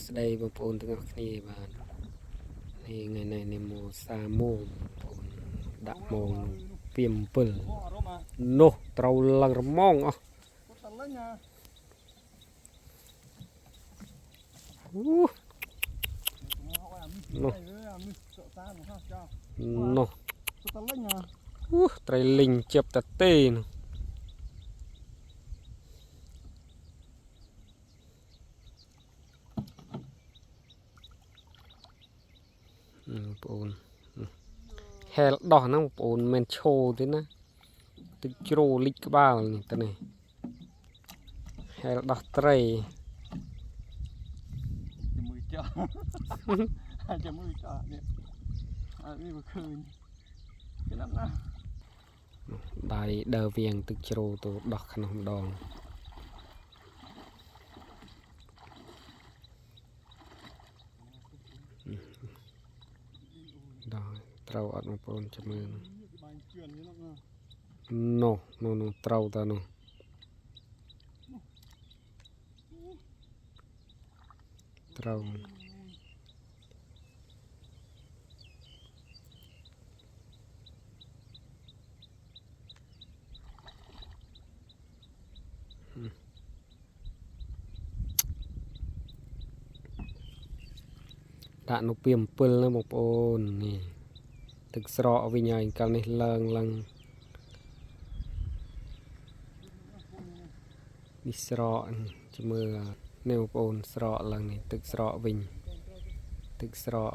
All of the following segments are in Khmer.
ស្ដីបងប្អូនទាំងអស់គ្នាបាទនេះថ្ងៃនេះនេះម៉ោ30បងប្អូនដាក់ម៉ោពី7នោះត្រូវឡើងរមងអស់នោះត្រីលីងជាប់តាទេនោះបងប្អូនហែលដោះហ្នឹងបងប្អូនមិនឈោទេណាទឹកជ្រោលិចក្បាលនេះទៅនេះហែលដោះត្រីมือจ่อจะมือจ่อเนี่ยนี่มันคืนcái lắmนะដៃដើរវៀងទឹកជ្រោទៅដោះក្នុងម្ដងដោះត្រូវអត់បងប្អូនចាំមើលនោះត្រូវតើនោះត្រូវដាក់នោះពី7ណាបងប្អូននេះទឹកស្រកវិញហើយកាលនេះឡើងនេះស្រកចាំមើលនេះបងប្អូនស្រកឡើងនេះទឹកស្រកវិញទឹកស្រក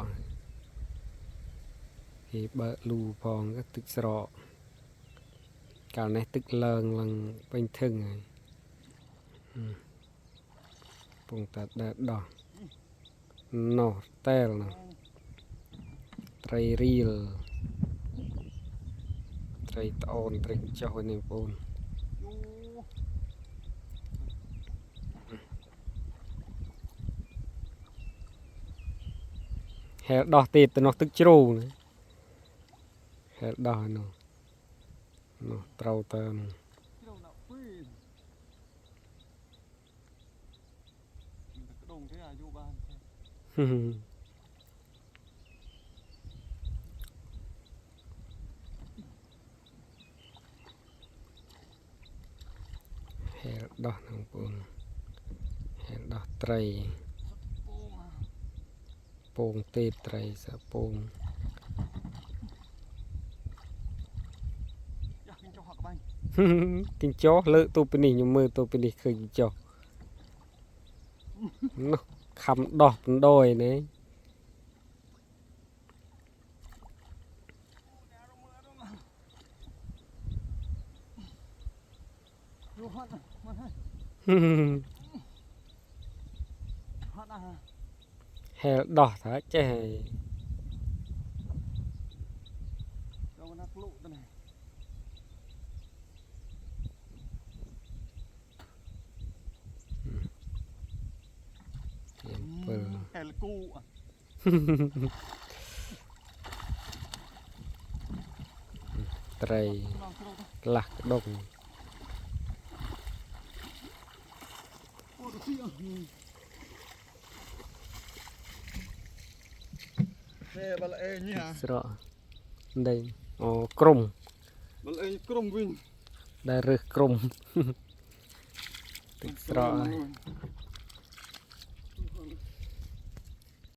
គេបើកលូផងក៏ទឹកស្រកកាលនេះទឹកឡើងពេញធឹងហើយពងតាដើរដោះនោះតែលនោះត្រីរៀលត្រីត្អូនត្រីចុះនេះបងប្អូនហែលដោះទៀតទៅនោះទឹកជ្រោហែលដោះនោះត្រូវទៅនោះហែលដោះបងប្អូនហែលដោះត្រីពងទេត្រីសាពងគិញ្ចោលើកទូពីនេះខ្ញុំមើលទូពីនេះឃើញគិញ្ចោនោះខំដោះបណ្ដោយនេះហែលដោះថាចេះហែលគូត្រីក្លាស់ក្ដុកស្រកđâyក្រុមក្រុមវិញដែលរើសក្រុមទឹកស្រក